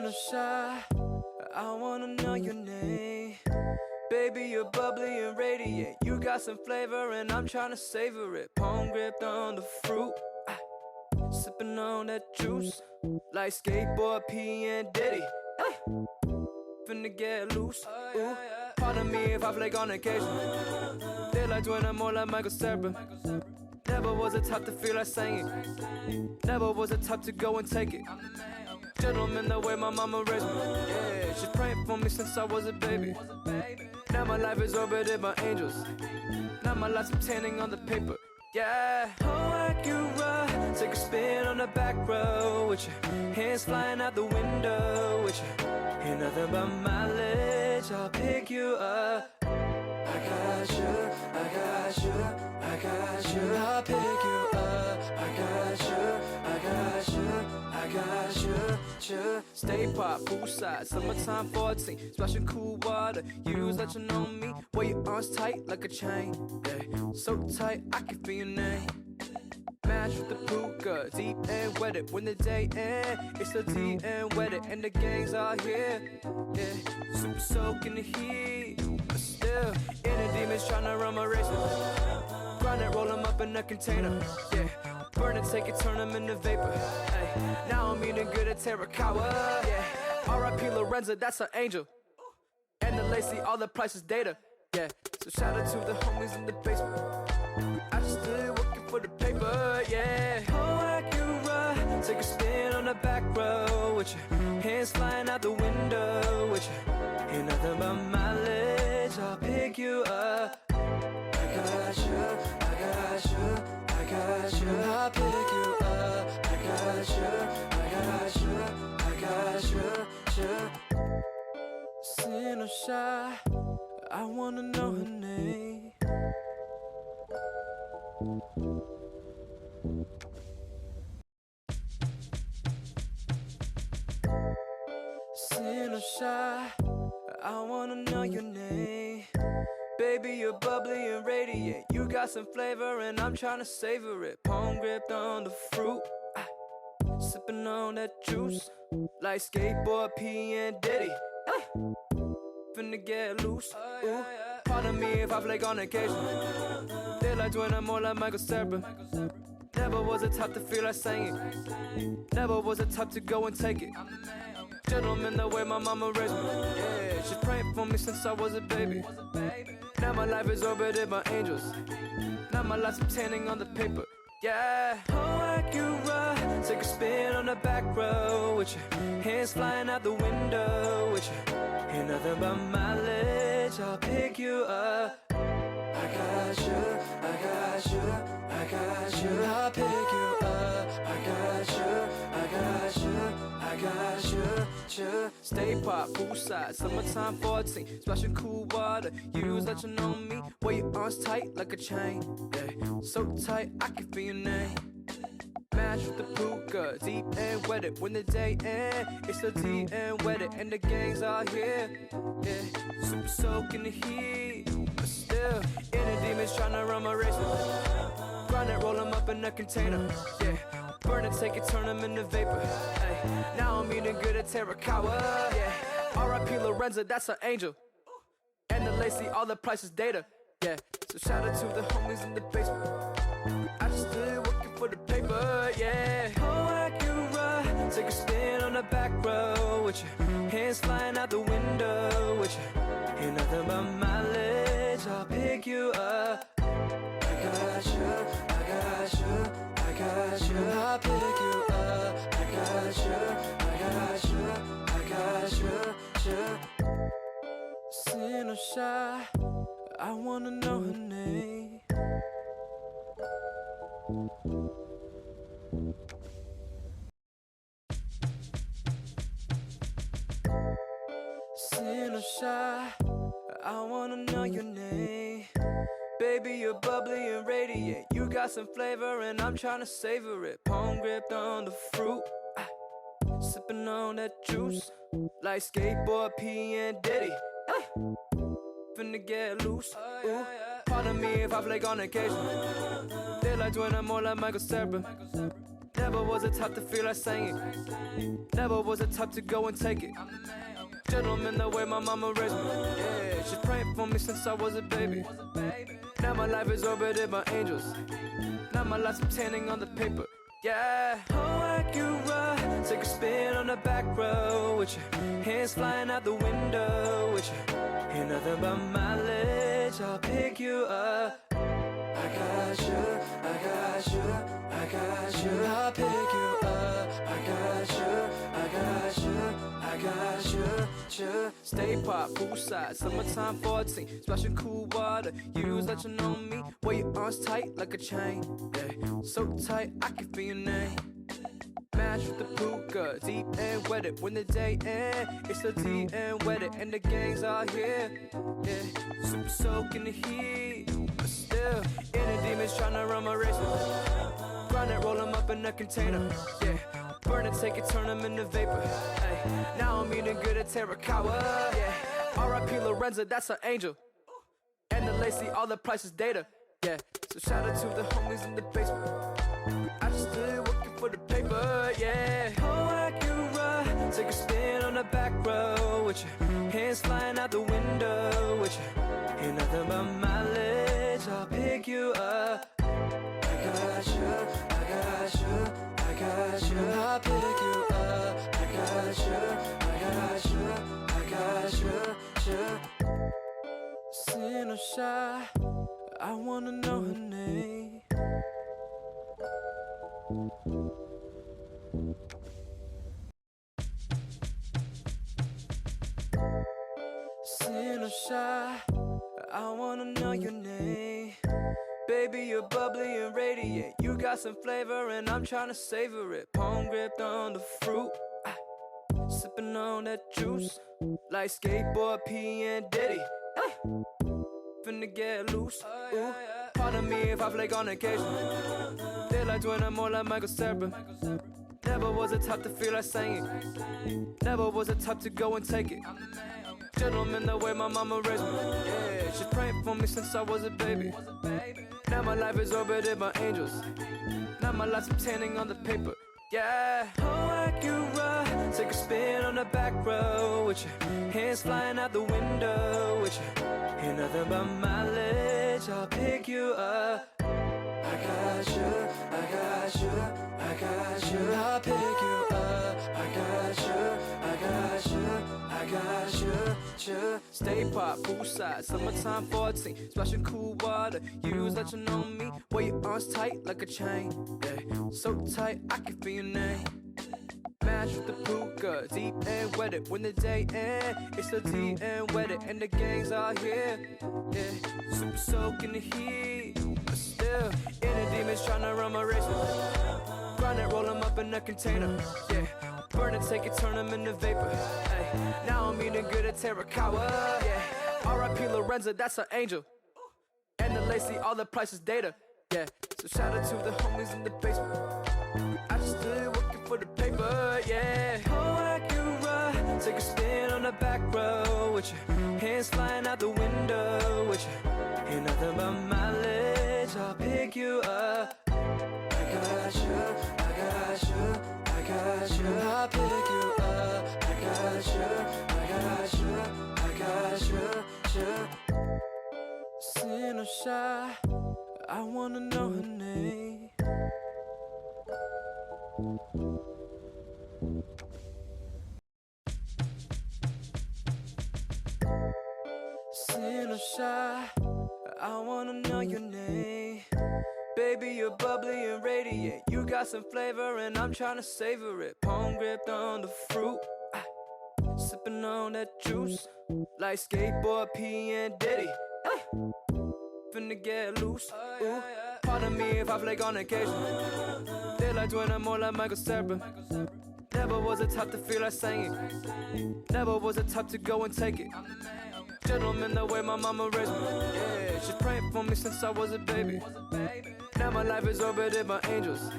Sin or shy, I wanna know your name. Baby, you're bubbly and radiant. You got some flavor and I'm tryna savor it. Palm gripped on the fruit, sipping on that juice, like skateboard P and Diddy. Finna get loose. Ooh, pardon me if I flake on occasion. Feel like doing more like Michael Cera. Never was a type to feel like singing. Never was a type to go and take it. Gentleman, the way my mama raised me. Yeah, she's praying for me since I was a baby. Now my life is orbited by angels. Now my life's obtaining on the paper. Yeah, oh, Acura, take a spin on the back row with your hands flying out the window with you. Ain't nothing but mileage, I'll pick you up. I got you, I got you, I got you. I'll pick you up. I got you, I got you, I got you. Stay pop, poolside, summertime 14. Splashing cool water, use legend on me. Wear your arms tight like a chain. Yeah, so tight I can feel your name. Match with the puka, deep and wetted. When the day ends, it's so deep and wetted. And the gangs are here, yeah. Super soak in the heat, but still, inner demons tryna run my race. Grind it, roll them up in a container, yeah. Burn it, take it, turn them into vapor. Ay, now I'm eating good at Terracotta, yeah. R.I.P. Lorenza, that's an angel. And the Lacey, all the price is data, yeah. So shout out to the homies in the basement. I just still working for the paper, yeah. Oh, Acura, take a spin on the back row with your hands flying out the window with you. Ain't nothing but mileage, I'll pick you up. I got you, I got you, I got you. I'll pick you up. I got you, I got you, I got you. Sin or shy, I wanna know her name. Sin or shy, I wanna know your name. Baby, you're bubbly and radiant. You got some flavor and I'm tryna savor it. Palm gripped on the fruit, sipping on that juice, like skateboard P and Diddy. Finna get loose. Ooh, pardon me if I flake on occasion. Feel like doing more like Michael Cera. Never was a type to feel like singing. Never was a type to go and take it. Gentleman, the way my mama raised me. Yeah, she's praying for me since I was a baby. Now my life is orbited by angels. Now my life's obtaining on the paper. Yeah, oh, Acura, take a spin on the back row with your hands flying out the window with you. Ain't nothing but mileage, I'll pick you up. I got you, I got you, I got you. I'll pick you up. I got you, I got you, I got you. Stay pop, poolside, summertime 14. Splashing cool water, use legend on me. Wear your arms tight like a chain, yeah. So tight I can feel your name. Match with the puka, deep and wetted. When the day ends, it's so deep and wetted. And the gangs are here, yeah. Super soak in the heat, but still, inner demons tryna run my race. Grind it, roll them up in a container, yeah. Burn it, take it, turn them into vapor. Ay, now I'm eating good at Terracotta, yeah. R.I.P. Lorenza, that's an angel. And the Lacey, all the price is data, yeah. So shout out to the homies in the basement. I just still working for the paper, yeah. Oh, Acura, take a spin on the back row with your hands flying out the window with you. Ain't nothing but mileage, I'll pick you up. I got you, I got you, I got you. I'll pick you up. I got you, I got you, I got you. Sin or shy, I wanna know her name. Sin or shy, I wanna know your name. Baby, you're bubbly and radiant. You got some flavor and I'm tryna savor it. Palm gripped on the fruit, sipping on that juice, like skateboard P and Diddy. Finna get loose. Ooh, pardon me if I flake on occasion. Feel like doing more like Michael Cera. Never was the type to feel like singing. Never was the type to go and take it. Gentleman, the way my mama raised me. Yeah, she's praying for me since I was a baby. Now my life is orbited by angels. Now my life's obtaining on the paper. Yeah, oh, Acura, take a spin on the back row with your hands flying out the window with you. Ain't nothing but mileage, I'll pick you up. I got you, I got you, I got you. I'll pick you up. I got you, I got you, I got you. Stay pop, poolside, summertime 14, splashing cool water. Use that you know me, wear your arms tight like a chain. Yeah, so tight I can feel your name. Match with the puka, deep and wetted. When the day ends, it's the deep and wetted, and the gangs are here. Yeah, super soak in the heat, but still, inner demons tryna run my race. Grind it, roll them up in a container. Yeah, burn it, take it, turn them into vapor. Ay, now I'm eating good at Terracotta. Yeah, R.I.P. Lorenza, that's an angel. And the Lacey, all the price is data. Yeah, so shout out to the homies in the basement. I just still working for the paper, yeah. Oh, Acura, take a spin on the back row with your hands flying out the window with you. Ain't nothing but mileage, I'll pick you up. I got you, I got you, I got you. I'll pick you up. I got you, I got you, I got you. Sin or shy, I wanna know her name. Sin or shy, I wanna know your name. Baby, you're bubbly and radiant. You got some flavor and I'm trying to savor it. Palm gripped on the fruit, sipping on that juice, like skateboard P and Diddy. Finna get loose. Ooh, pardon me if I flake on occasion. Feel like doing more like Michael Sarah. Never was the type to feel like singing. Never was the type to go and take it. Gentleman, the way my mama raised me. Yeah, she's praying for me since I was a baby. Now my life is orbited by angels. Now my life's obtaining on the paper. Yeah, oh, Acura, take a spin on the back row with your hands flying out the window with you. Ain't nothing but mileage, I'll pick you up. I got you, I got you, I got you. I'll pick you up. I got you, I got you, I got you. Stay pop, poolside, summertime 14, splashing cool water. Use that you know me, wear your arms tight like a chain. Yeah, so tight I can feel your name. Match with the puka, deep and wetted. When the day ends, it's the deep and wetted, and the gangs are here. Yeah, super soak in the heat, but still, inner demons tryna run my race. Grind it, roll them up in a container. Yeah, burn it, take it, turn them into vapor. Ay, now I'm eating good at Terracotta. Yeah, R.I.P. Lorenza, that's an angel. And the Lacey, all the price is data. Yeah, so shout out to the homies in the basement. I just still working for the paper, yeah. Oh, Acura, take a spin on the back row with your hands flying out the window with you. Ain't nothing but mileage, I'll pick you up. I got you, I got you, I got you. I'll pick you up. I got you, I got you, I got you. Sin or shy, I wanna know her name. Sin or shy, I wanna know your name. Baby, you're bubbly and radiant. You got some flavor and I'm trying to savor it. Palm gripped on the fruit, sipping on that juice, like skateboard P and Diddy. Finna get loose. Ooh, pardon me if I flake on occasion. Feel like doing more like Michael Sarah. Never was the type to feel like singing. Never was the type to go and take it. Gentleman, the way my mama raised me. Yeah, she's praying for me since I was a baby. Now my life is orbited by angels.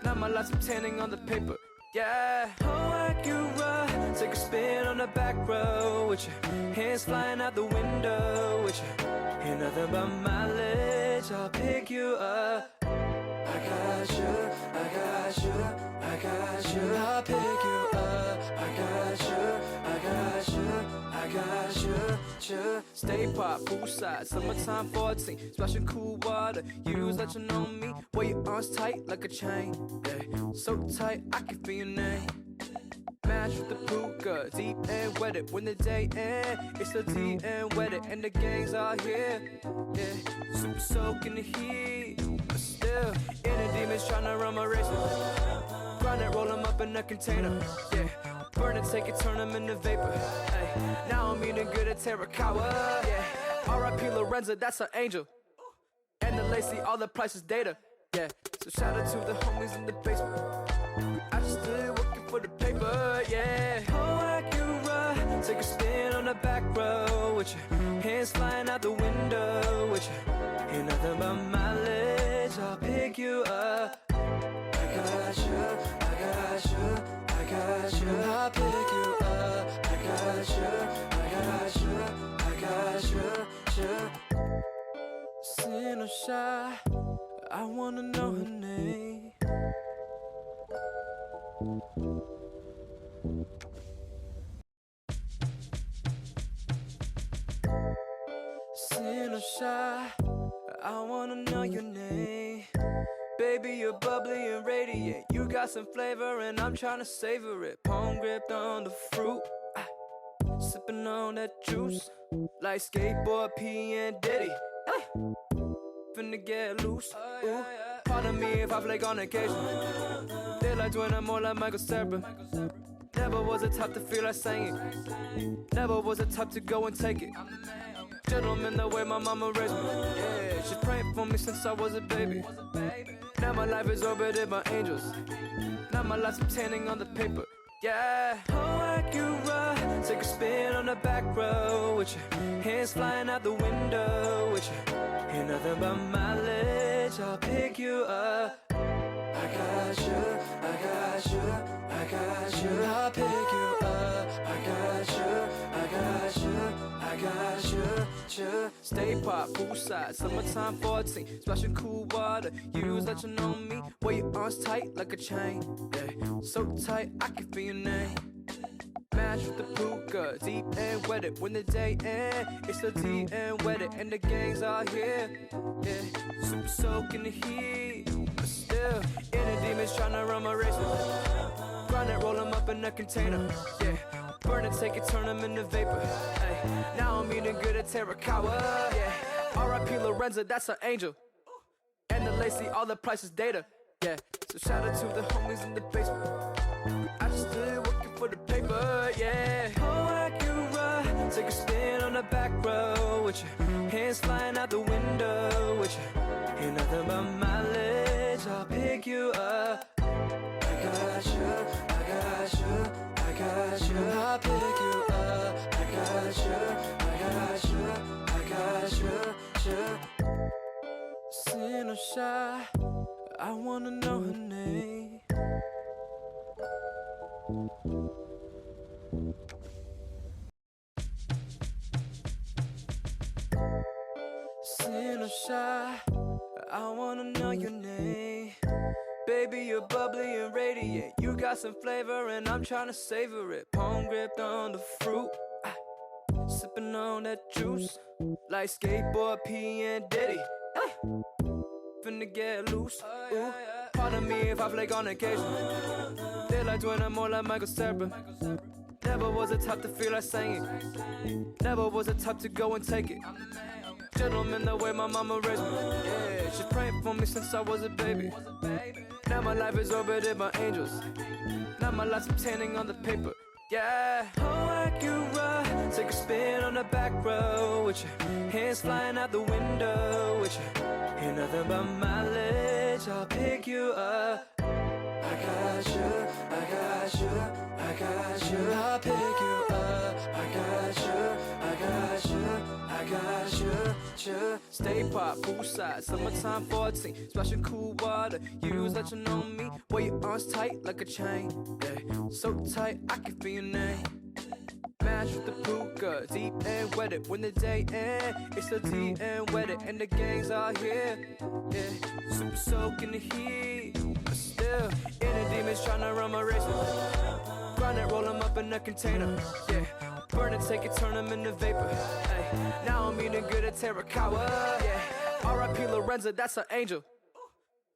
Now my life's obtaining on the paper. Yeah, oh, Acura, take a spin on the back row with your hands flying out the window with you. Ain't nothing but mileage, I'll pick you up. I got you, I got you. Stay pop, poolside, summertime 14. Splashing cool water, use legend on me. Wear your arms tight like a chain. Yeah, so tight I can feel your name. Match with the puka, deep and wetted. When the day ends, it's the deep and wetted, and the gangs are here. Yeah, super soaking the heat, but still, inner demons tryna run my race. Grind it, roll them up in a container. Yeah, burn it, take it, turn them into vapor. Hey, now I'm eating good at Terakawa. Yeah, R.I.P. Lorenza, that's her angel. And the Lacey, all the prices data. Yeah, so shout out to the homies in the basement. I just still working for the paper, yeah. Oh, Acura, take a spin on the back row with your hands flying out the window with you. Ain't nothing but mileage, I'll pick you up. I got you, I got you, I got you. I'll pick you up. I got you, I got you, I got you. Sin or shy, I wanna know her name. Sin or shy, I wanna know your name. Baby, you're bubbly and radiant. You got some flavor and I'm tryna savor it. Palm gripped on the fruit, sipping on that juice, like skateboard P and Diddy. Finna get loose. Ooh. Pardon me if I flake on occasion. They like doing it more like Michael Sarah. Never was the type to feel like singing. Never was the type to go and take it. Gentleman, the way my mama raised me. Yeah, she's praying for me since I was a baby. Now my life is orbited by angels. Now my life's obtaining on the paper. Yeah, oh, Acura, take a spin on the back row with your hands flying out the window with you. Ain't nothing but mileage, I'll pick you up. I got you, I got you, I got you. I'll pick you up. I got you, I got you, I got you. Stay pop, poolside, summertime 14. Splashing cool water, use legend on me. Wear your arms tight like a chain. Yeah, so tight I can feel your name. Match with the puka, deep and wetted. When the day ends, it's the deep and wetted, and the gangs are here. Yeah, super soaking the heat, but still, inner demons tryna run my race. Grind it, roll them up in a container. Yeah, burn it, take it, turn them into vapor. Hey, now I'm eating good at Terakawa. Yeah, R.I.P. Lorenza, that's her angel. And the Lacey, all the prices data. Yeah, so shout out to the homies in the basement. I just still working for the paper, yeah. Oh, Acura, take a spin on the back row with your hands flying out the window with you. Ain't nothing but mileage, I'll pick you up. I got you, I got you, I got you. I'll pick you up. I got you, I got you, I got you. Sin or shy, I wanna know her name. Sin or shy, I wanna know your name. Baby, you're bubbly and radiant. You got some flavor and I'm tryna savor it. Palm gripped on the fruit, sipping on that juice, like skateboard P and Diddy. Finna get loose. Ooh. Pardon me if I flake on occasion. They like doing it more like Michael Sarah. Never was the type to feel like singing. Never was the type to go and take it. Gentleman, the way my mama raised me. Yeah, she's praying for me since I was a baby. Now my life is orbited by angels. Now my life's obtaining on the paper. Yeah, oh, Acura, take a spin on the back row with your hands flying out the window with you. Ain't nothing but mileage, I'll pick you up. I got you, I got you, I got you. I'll pick you up. I got you, I got you, I got you. Stay pop, poolside, summertime 14. Splashing cool water, use legend on me. Wear your arms tight like a chain. Yeah, so tight I can feel your name. Match with the puka, deep and wetted. When the day ends, it's the deep and wetted, and the gangs are here. Yeah, super soaking the heat, but still, inner demons tryna run my race. Grind it, roll them up in a container. Yeah, burn it, take it, turn them into vapor. Ay, now I'm eating good at Terracotta. Yeah, R.I.P. Lorenza, that's an angel.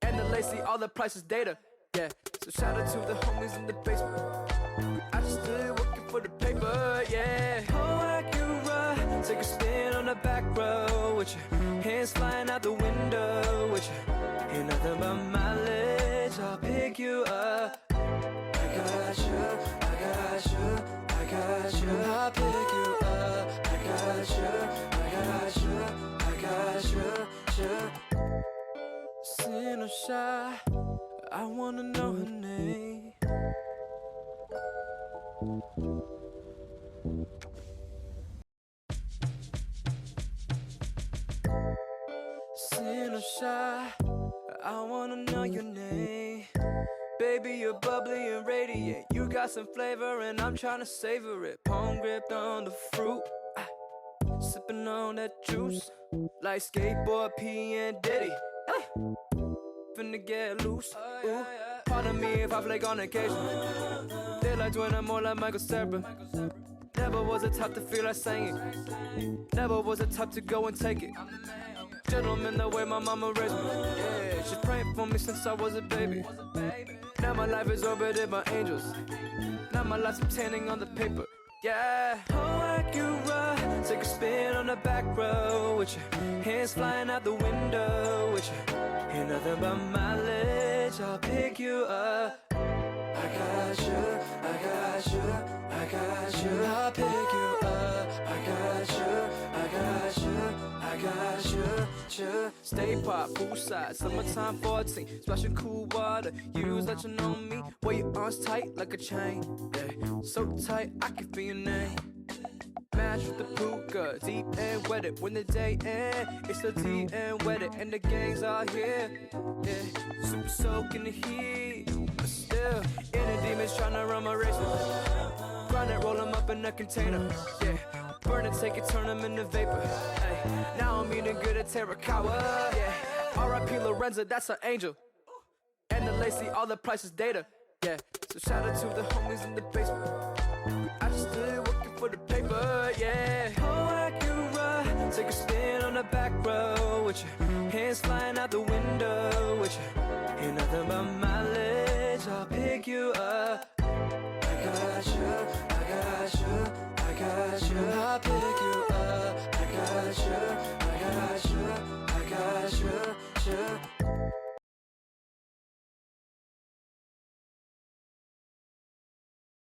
And the Lacey, all the price is data. Yeah, so shout out to the homies in the basement. I just still working for the paper. Yeah, oh, Acura, take a spin on the back row with your hands flying out the window with you. Ain't nothing but mileage. I'll pick you up. I got you, I got you, I got you. I'll pick you up. I got you, I got you, I got you. Sin or shy, I wanna know her name. Sin or shy, I wanna know your name. Baby, you're bubbly and radiant. You got some flavor and I'm tryna savor it. Palm gripped on the fruit, sipping on that juice. Like skateboard P and Diddy, finna get loose. Ooh. Pardon me if I flake on occasion. They like doing it more like Michael Cera. Never was a type to feel like singing. Never was a type to go and take it. Gentleman, the way my mama raised me. Yeah, she's praying for me since I was a baby. Now my life is orbited by angels. Now my life's tanning on the paper. Yeah, oh, Acura, take a spin on the back row with your hands flying out the window with you. Ain't nothing but mileage. I'll pick you up. I got you, I got you, I got you. I'll pick you up. I got you, I got you, I got you. Stay pop, poolside, summertime 14. Splashing cool water, use let you know me. Wear your arms tight like a chain. Yeah, so tight I can feel your name. Match with the puka, deep and wetted. When the day ends, it's so deep and wetted. And the gangs are here, yeah. Super soak in the heat, but still, inner demons tryna run my race. Grind it, roll them up in a container, yeah. Burn it, take it, turn them into vapor. Ay, now I'm eating good at Terracotta, yeah. R.I.P. Lorenza, that's an angel. And the Lacey, all the price is data, yeah. So shout out to the homies in the basement. I just still working for the paper, yeah. Oh, Acura, take a spin on the back row with your hands flying out the window with you. Ain't nothing but mileage.